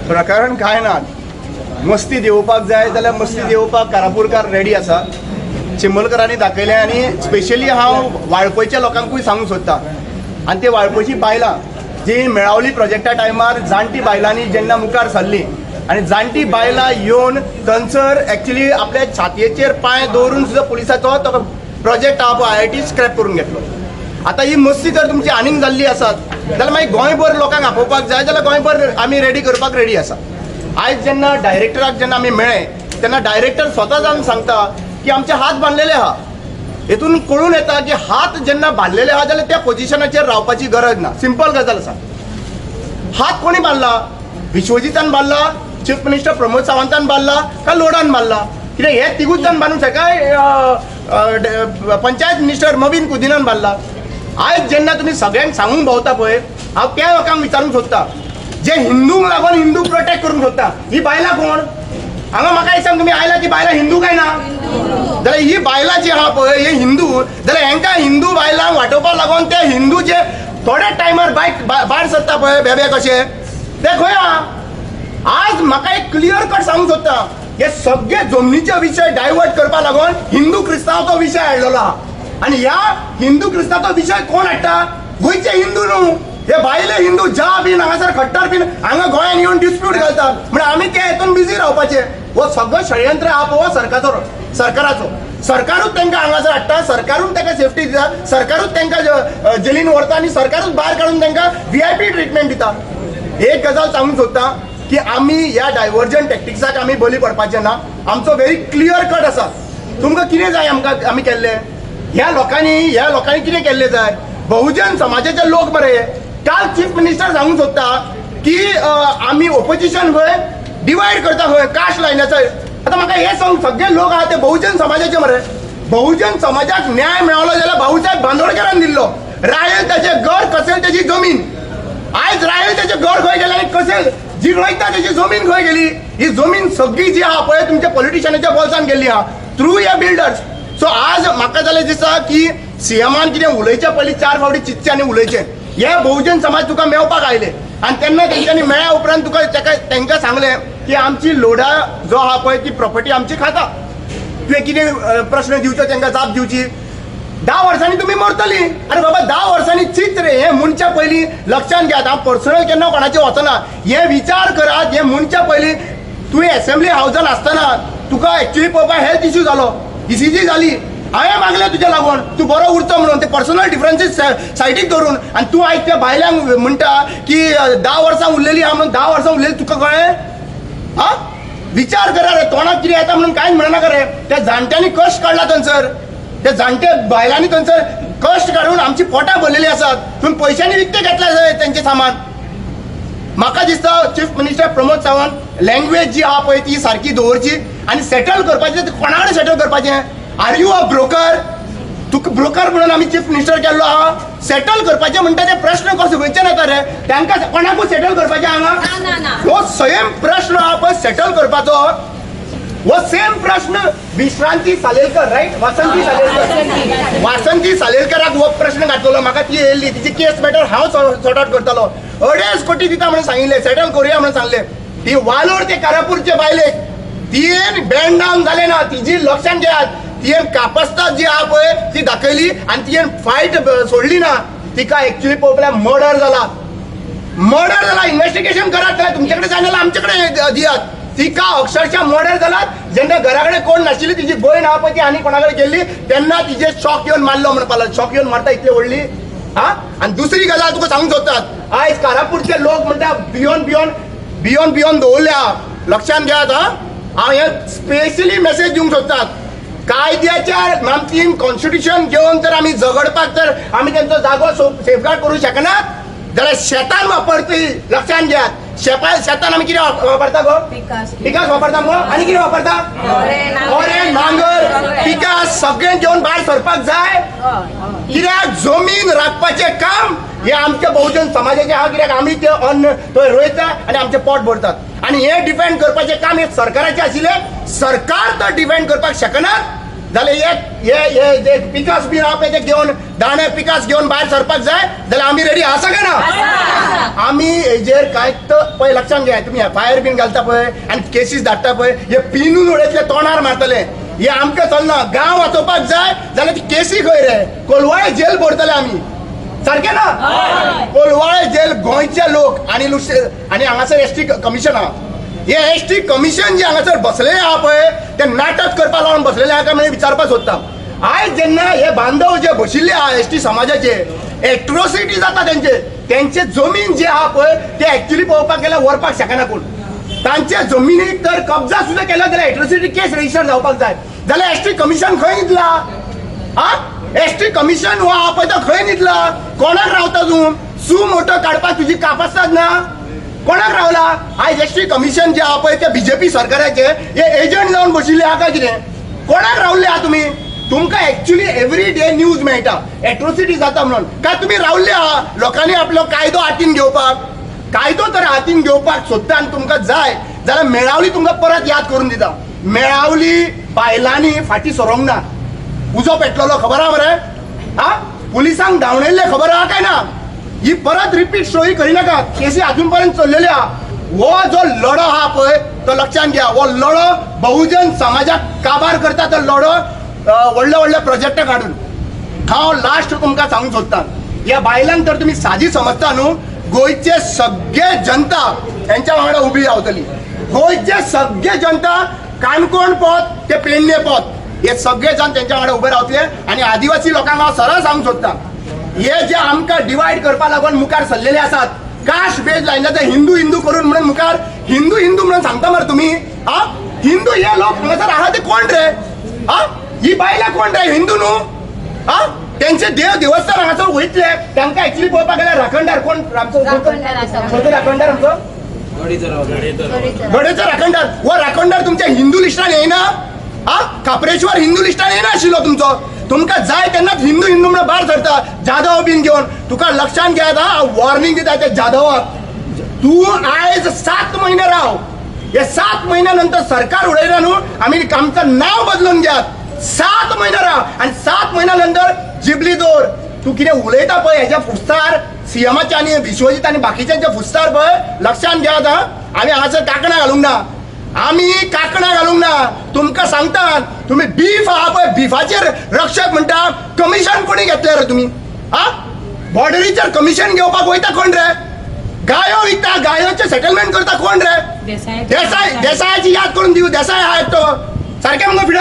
प्रकरण काय ना, मस्ती देवपाक जाय जाल्यार मस्ती देवपाक कारापुरकार रेडी आसा. चिंबलकरांनी दाखयलें आनी स्पेशली हांव वाळपयच्या लोकांकूय सांगूंक सोदतां. आनी ते वाळपयची बायलां जी मेळावली प्रोजेक्टा टायमार जाणटी बायलांनी जेन्ना मुखार सरलीं आनी जाणटी बायलां येवन थंयसर एक्चुली आपल्या छातयेचेर पांय दवरून सुद्दां पुलिसाचो तो प्रोजेक्ट आहा पळय IIT स्क्रॅप करून घेतलो. आतां ही मस्ती जर तुमची आनीक जाल्ली आसात जाल्यार मागीर गोंयभर लोकांक आपोवपाक जाय जाल्यार गोंयभर आमी रेडी करपाक रेडी आसा. आयज जेन्ना डायरेक्टराक जेन्ना आमी मेळ्ळे तेन्ना डायरेक्टर स्वता जावन सांगता की आमचे हात बांदलेले आहा. हेतून कळून येता की हात जेन्ना बांदलेले आहा जाल्यार त्या पोजिशनाचेर रावपाची गरज ना. सिंपल गजाल आसा. हात कोणी बांदला? विश्वजीतान बांदला, चीफ मिनिस्टर प्रमोद सावंतान बांदला काय लोडान बांदला? कित्याक हे तिगूच जाण बांदूंक शकय पंचायत मिनिस्टर मबीन कुदिनान बांदला. आयज जेन्ना तुमी सगळ्यांक सांगूंक भोंवता पळय, हांव त्या लोकांक विचारूंक सोदता जे हिंदूंक लागून हिंदू प्रोटेक्ट करूंक सोदता. ही बायलां कोण? हांगा म्हाका एक सांग, तुमी आयला ती बायलां हिंदू काय ना? जाल्यार ही बायलां जी आहा पळय हे हिंदू, जाल्यार हेंकां हिंदू बायलांक वाटोवपाक लागून ते हिंदू जे थोड्या टायमार भायर सरता पळय बेबे कशे ते खंय आहा? आज म्हाका एक क्लियर कट सांगूंक सोदता, हे सगळे जमनीचे विशय डायवर्ट करपा लागून हिंदू क्रिस्तांवाचो विशय हाडलेलो आहा. आनी ह्या हिंदू क्रिस्तांचो विशय कोण हाडटा? गोंयचे हिंदू न्हू. हे भायले हिंदू ज्या बीन हांगासर खट्टर बीन हांगा गोंयांत येवन डिस्प्यूट घालतात म्हणजे आमी ते हेतून बिजी रावपाचे. हो सगळं षडयंत्र आहा पळय सरकाराचो. सरकारूच तांकां हांगासर हाडटा, सरकारूच तांकां सेफ्टी दिता, सरकारूच तांकां जेलीन व्हरता आनी सरकारूच भायर काडून तांकां VIP ट्रिटमेंट दिता. एक गजाल सांगूंक सोदता की आमी ह्या डायव्हर्जंट टॅक्टिक्साक आमी बली पडपाचे ना. आमचो व्हेरी क्लियर कट आसा. तुमकां कितें जाय आमकां आमी केल्लें? ह्या लोकांनी कितें केल्लें जाय? बहुजन समाजाचे लोक मरे. काल चीफ मिनिस्टर सांगूंक सोदता की आमी ओपोजिशन खंय डिवायड करता खंय कास्ट लायनाचो. आतां म्हाका हे सांग, सगळे लोक आहा ते बहुजन समाजाचे मरे. बहुजन समाजाक न्याय मेळलो जाल्यार भाऊसाहेब बांदोडकरान दिल्लो. रायल ताचे घर, कसेल ताची जमीन. आयज रायल ताचे घर खंय गेलें आनी कसेल जी रोयता ताची जमीन खंय गेली? ही जमीन सगळी जी आहा पळय तुमच्या पॉलिटिशियनाच्या बोल्सान गेल्ली आहा थ्रू ह्या बिल्डर्स. सो आज म्हाका जाल्यार दिसता की सीएमान कितें उलयच्या पयलीं 4 फावटी चिंतचें आनी उलयचें. हे बहुजन समाज तुका मेळपाक आयले आनी तेन्ना तेंच्यांनी मेळ्ळ्या उपरांत तुका तांकां सांगलें की आमची लोडा जो आहा पळय ती प्रॉपर्टी आमची खाता. तुवें कितें प्रश्न दिवचो तांकां जाप दिवची. 10 वर्सांनी तुमी मरतली. अरे बाबा 10 वर्सांनी चिंत रे. हे म्हणच्या पयलीं लक्षांत घेयात. हांव पर्सनल केन्ना कोणाचें वचना. हे विचार करात. हे म्हणच्या पयलीं तुवें असेंब्ली हावजान आसतना तुका एक्चुअली पळोवपाक हेल्थ इश्यू जालो, ECG जाली. हांवें मागलें तुज्या लागून तूं बरो उरचो म्हणून. ते पर्सनल डिफरन्सीस सायडीक धरून आनी तूं आयज त्या बायल्यांक म्हणटा की 10 वर्सां उरलेली आहा म्हणून. 10 वर्सां उरलेली तुका कळ्ळें? हा विचार करा रे. तोंडाक कितें येता म्हणून कांयच म्हणना रे. त्या जाणट्यांनी कश्ट काडला थंयसर. त्या जाणट्या बायलांनी थंयसर कश्ट काडून आमची पोटां भरलेली आसात. तुमी पयशांनी विकतें घेतलें तेंचें सामान. म्हाका दिसता chief minister Pramod Sawant language जी आहा पळय ती सारकी दवरची आनी सेटल करपाचें. कोणा कडेन सेटल करपाचें? Are you a broker? तुका ब्रोकर म्हणून आमी चीफ मिनिस्टर केल्लो आहा. सेटल करपाचें म्हणटा ते प्रश्न कसो खंयच्यान येता रे? तांकां कोणाकूय सेटल करपाचें हांगा? हो सेम प्रश्न आहा पळय सेटल करपाचो. हो सेम प्रश्न विश्रांती सालेलकर रायट वासंती सालेलकराक हो प्रश्न घातलेलो. म्हाका ती येयल्ली तिची केस मॅटर हांव सॉर्ट आउट करतलो. 2.5 कोटी दिता म्हणून सांगिल्लें, सेटल करुया म्हणून सांगलें. ही वालोर ते कारापूरचे बायलेक तीन बँड डावन जाले ना. तिजी लक्षांत घेयात. तियेन कापस्ताद जी आहा पळय ती दाखयली आनी तियेन फायट सोडली ना. तिका एक्चुअली पळोवल्यार मर्डर जाला. इन्व्हेस्टिगेशन करात. तुमचे कडेन जाय जाल्यार आमचे कडेन दियात. तिका अक्षरशः मर्डर जाला. जेन्ना घरा कडेन कोण नाशिल्ली तिची भयण आहा पळय ती आनी कोणा कडेन गेल्ली तेन्ना तिचे शॉक येवन मारलो म्हणपाक लागलो. शॉक येवन मारता इतली व्हडली. हा आनी दुसरी गजाल तुका सांगूंक सोदतात. आयज कारापूरचे लोक म्हणटा बियोन दवरल्या. लक्षांत घेयात. हांव हे स्पेशली मेसेज दिवंक सोदतात. कायद्याच्या मामतीन कॉन्स्टिट्यूशन घेवन जर आमी झगडपाक जर आमी तेंचो जागो सेफगार्ड करूंक शकनात जाल्यार शेतान वापरतली. लक्षांत घेयात. शेतान आमी कितें वापरता गो? पिकास वापरता मगो. आनी कितें वापरता? ओरे नांगर पिकास सगळें घेवन भायर सरपाक जाय. कित्याक जमीन राखपाचें काम हे आमच्या बहुजन समाजाचें आहा. कित्याक आमी ते अन्न थंय रोयता आनी आमचें पोट भरतात आनी हे डिपेंड करपाचें काम हे सरकाराचें आशिल्लें. सरकार तर डिपेंड करपाक शकनात जाल्यार हे जे पिकास बी आहा पळय ते घेवन दाणे पिकास घेवन भायर सरपाक जाय जाल्यार आमी रेडी आसा काय ना? आमी हेजेर कांयच पळय लक्षात घे, तुमी फायर बीन घालता पळय आनी केसीस धाडटा पळय, हे पिनून उडयतले तोंडार मारतले, हे आमकां चलना. गांव वाचोवपाक जाय जाल्यार ती केसी खंय रे? कोलवाळे जेल भरतले आमी, सारखे ना? कोलवाळे जेल गोंयचे लोक आणि हांगासर एसटी कमिशन आहा, हे एसटी कमिशन जे हांगासर बसलेले आहा पळय ते नाटक करपा लागून बसलेले आहा काय म्हणून विचारपाक सोदता. आयज जेन्ना हे बांधव जे बशिल्ले आहा एसटी समाजाचे, एट्रोसिटी जाता त्यांचे जमीन जे आहा पळय ते एक्चुअली पळोवपाक गेल्यार व्हरपाक शकना कोण. तांच्या जमिनीक तर कब्जा सुद्दां केला जाल्यार एट्रोसिटी केस रजिस्टर जावपाक जाय, जाल्यार एसटी कमिशन खंय न्हिदला? हा, एसटी कमिशन हो आहा पळय तो खंय न्हिदला? कोणाक रावता तूं? सू मोटो काडपाक तुजी कापासतात ना? कोणाक रावला? आयज एसटी कमिशन जे आहा पळय ते बीजेपी सरकाराचे हे एजंट जावन बशिल्ले आहा काय कितें? कोणाक रावल्ले आहा तुमी? तुमकां एक्चुअली एवरी डे न्यूज मेळटा एट्रोसिटी जाता म्हणून, काय तुमी रावल्ले आहा लोकांनी आपलो कायदो हातीन घेवपाक? कायदो तर हातीन घेवपाक सोदता आनी तुमकां जाय जाल्यार मेळावली तुमकां परत याद करून दिता. मेळावली बायलांनी फाटीं सरोंक ना, उजो पेटलेलो खबर आहा मरे? हा, पुलिसांक धांवणयल्ले खबर आहा काय ना? ही परत रिपीट स्टोरी करिनाका, केसी अजून पर्यंत चल्लेले आहा. हो जो लढो आहा पळय तो लक्षात घ्या, हो लढो बहुजन समाजाक काबार करता तो लढो व्हडले व्हडले प्रोजेक्ट काडून. हांव लास्ट तुमकां सांगूंक सोदता, ह्या बायलांक तर तुमी सादी समजता न्हू, गोंयचे सगळे जनता यांच्या वांगडा उबी रावतली. गोंयचे सगळे जनता काणकोण पद ते पेडणे पद हे सगळे जण त्यांच्या वांगडा उबे रावतले. आणि आदिवासी लोकांक हांव सरळ सांगूंक सोदता, हे जे आमकां डिवायड करपा लागून मुखार सरलेले आसात, कास्ट बेज लायला ते हिंदू हिंदू करून म्हणून मुखार हिंदू हिंदू म्हणून सांगता मरे तुमी? हा, हिंदू हे लोक हांगासर आहा ते कोण रे? हा, ही बायलां कोण रे? हिंदू न्हू? हा, त्यांचे देवस्थान हांगासर वयतले, तांकां एक्चुअली पळोवपाक गेल्यार राखणदार कोण? राखणदार आमचो गडेचो राखणदार. हो राखणदार तुमच्या हिंदू लिस्टान येयना? हा, खापरेश्वर हिंदू लिस्टान येयना आशिल्लो तुमचो. तुमकां जाय तेन्नाच हिंदू हिंदू म्हणून भायर सरता जाधव बीन घेवन. तुका लक्षात घेयात, हा, वॉर्निंग दिता त्या जाधवाक, तूं आयज 7 महिने राव, हे 7 महिन्यानंतर सरकार उडयला न्हू, आमी आमचं नाव बदलून घेयात. 7 महिने राव आणि 7 महिन्यानंतर जिबली दवर. तू कितें उलयता पळय हेच्या फुस्तार सीएमाचे आनी विश्वजीत आनी बाकीच्यांचे फुस्तार पळय लक्षात घेयात. हा, आमी हांगासर कांकणां घालूंक ना, आमी कांकणां घालूंक ना. तुमकां सांगता, तुम्ही बीफ आहा पळय बीफाचेर रक्षक म्हणटा, कमिशन कोणी घेतले रे तुमी? हा, बॉर्डरीचेर कमिशन घेवपाक वयता कोण रे? गायो विकता, गायोचे सेटलमेंट करता कोण रे? देसायाची याद करून दिवू. देसाय हा एकटो सारखे मग फिडर?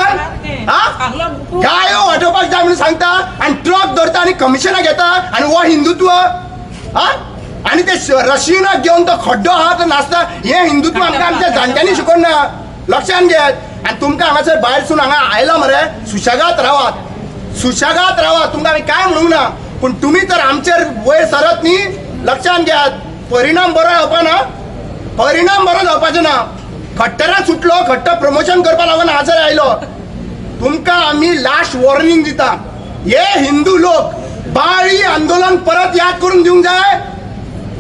हा, गायो वाटोवपाक जाय म्हणून सांगता आणि ट्रक धरता आणि कमिशनां घेता आणि हो हिंदुत्व? हा, आणि ते रशियनाक घेऊन तो खड्डो आहा तो नाचता, हे हिंदुत्व आमकां आमच्या जाणट्यांनी शिकोवन ना. लक्षात घेयात. आणि तुमकां हांगासर भायरसून हांगा आयला मरे, सुशेगात रावात, सुशेगात रावात. तुमकां आमी कांय म्हणूंक ना, पूण तुमी तर आमचेर वयर सरत न्ही. लक्षात घेयात, परिणाम बरो जावपा ना, परिणाम बरो जावपाचो ना. खट्टरात सुटलो, खट्ट प्रमोशन करपा लागून हाजर आयलो. तुमकां आमी लास्ट वॉर्निंग दिता, हे हिंदू लोक बाळी आंदोलन परत याद करून दिवंक जाय.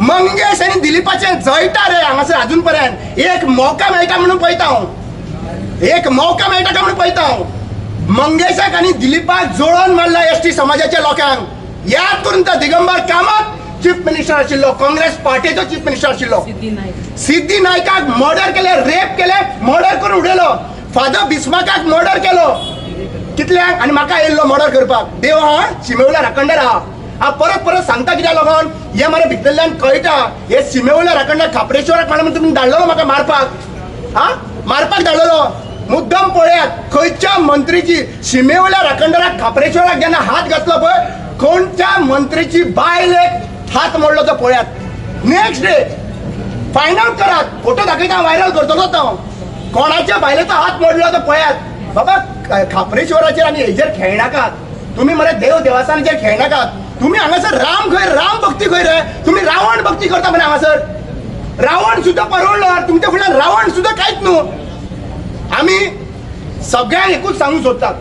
मंगेश आनी दिलीपाचें जळटा रे हांगासर अजून पर्यंत. एक मौका मेळटा म्हणून पळयता हांव, एक मौका मेळटा काय म्हणून पळयता हांव. मंगेशाक आनी दिलीपाक जोडोन मारला एसटी समाजाच्या लोकांक. याद करून तो दिगंबर कामत चीफ मिनिस्टर आशिल्लो, काँग्रेस पार्टीचो चीफ मिनिस्टर आशिल्लो. सिद्धी नायकाक मर्डर केले, रेप केले, मर्डर करून उडयलो. फादर बिस्माकाक मर्डर केलो. कितल्यांक? आनी म्हाका येयल्लो मर्डर करपाक. देव हा, शिमेवयला राखणदार आहा. हांव परत परत सांगता कित्याक लागून, हे मरे भितरल्यान कळटा, हे शिमेवयला राखणदार खापरेश्वराक म्हणून तुमी धाडलेलो म्हाका मारपाक. हा, मारपाक धाडलेलो. मुद्दम पळयात, खंयच्या मंत्रीची शिमेवयल्या राखणदाराक खापरेश्वराक जेन्ना हात घातलो पळय, खंयच्या मंत्रीची बायलेक हात मोडलो तो पळयात. नेक्स्ट डे फायंड आउट करात, फोटो दाखयता, व्हायरल करतलो तो. कोणाच्या बायलेचो हात मोडलो तो पळयात. बाबा खापरेश्वराचेर आनी हेजेर खेळनाकात. तुम्ही मरे देव देवस्थानाचेर खेळनाकात. तुम्ही हांगासर राम खंय, राम भक्ती खंय रे? तुम्ही रावण भक्ती करता मरे हांगासर. रावण सुद्धा परवडलो, तुमच्या फुड्यान रावण सुद्धा कांयच न्हू. आमी सगळ्यांक एकूच सांगूंक सोदतात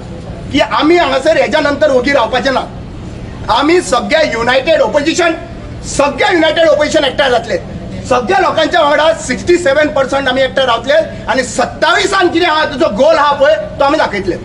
की आमी हांगासर हेच्या नंतर ओगी रावपाचे ना. आमी सगळे युनायटेड ओपोजिशन, सगळे युनायटेड ओपोजिशन एकठांय जातले. सगळ्या लोकांच्या वांगडा 67% आमी एकठांय रावतले आणि 27 कितें आहा तुजो गोल आहा पळय तो आमी दाखयतले.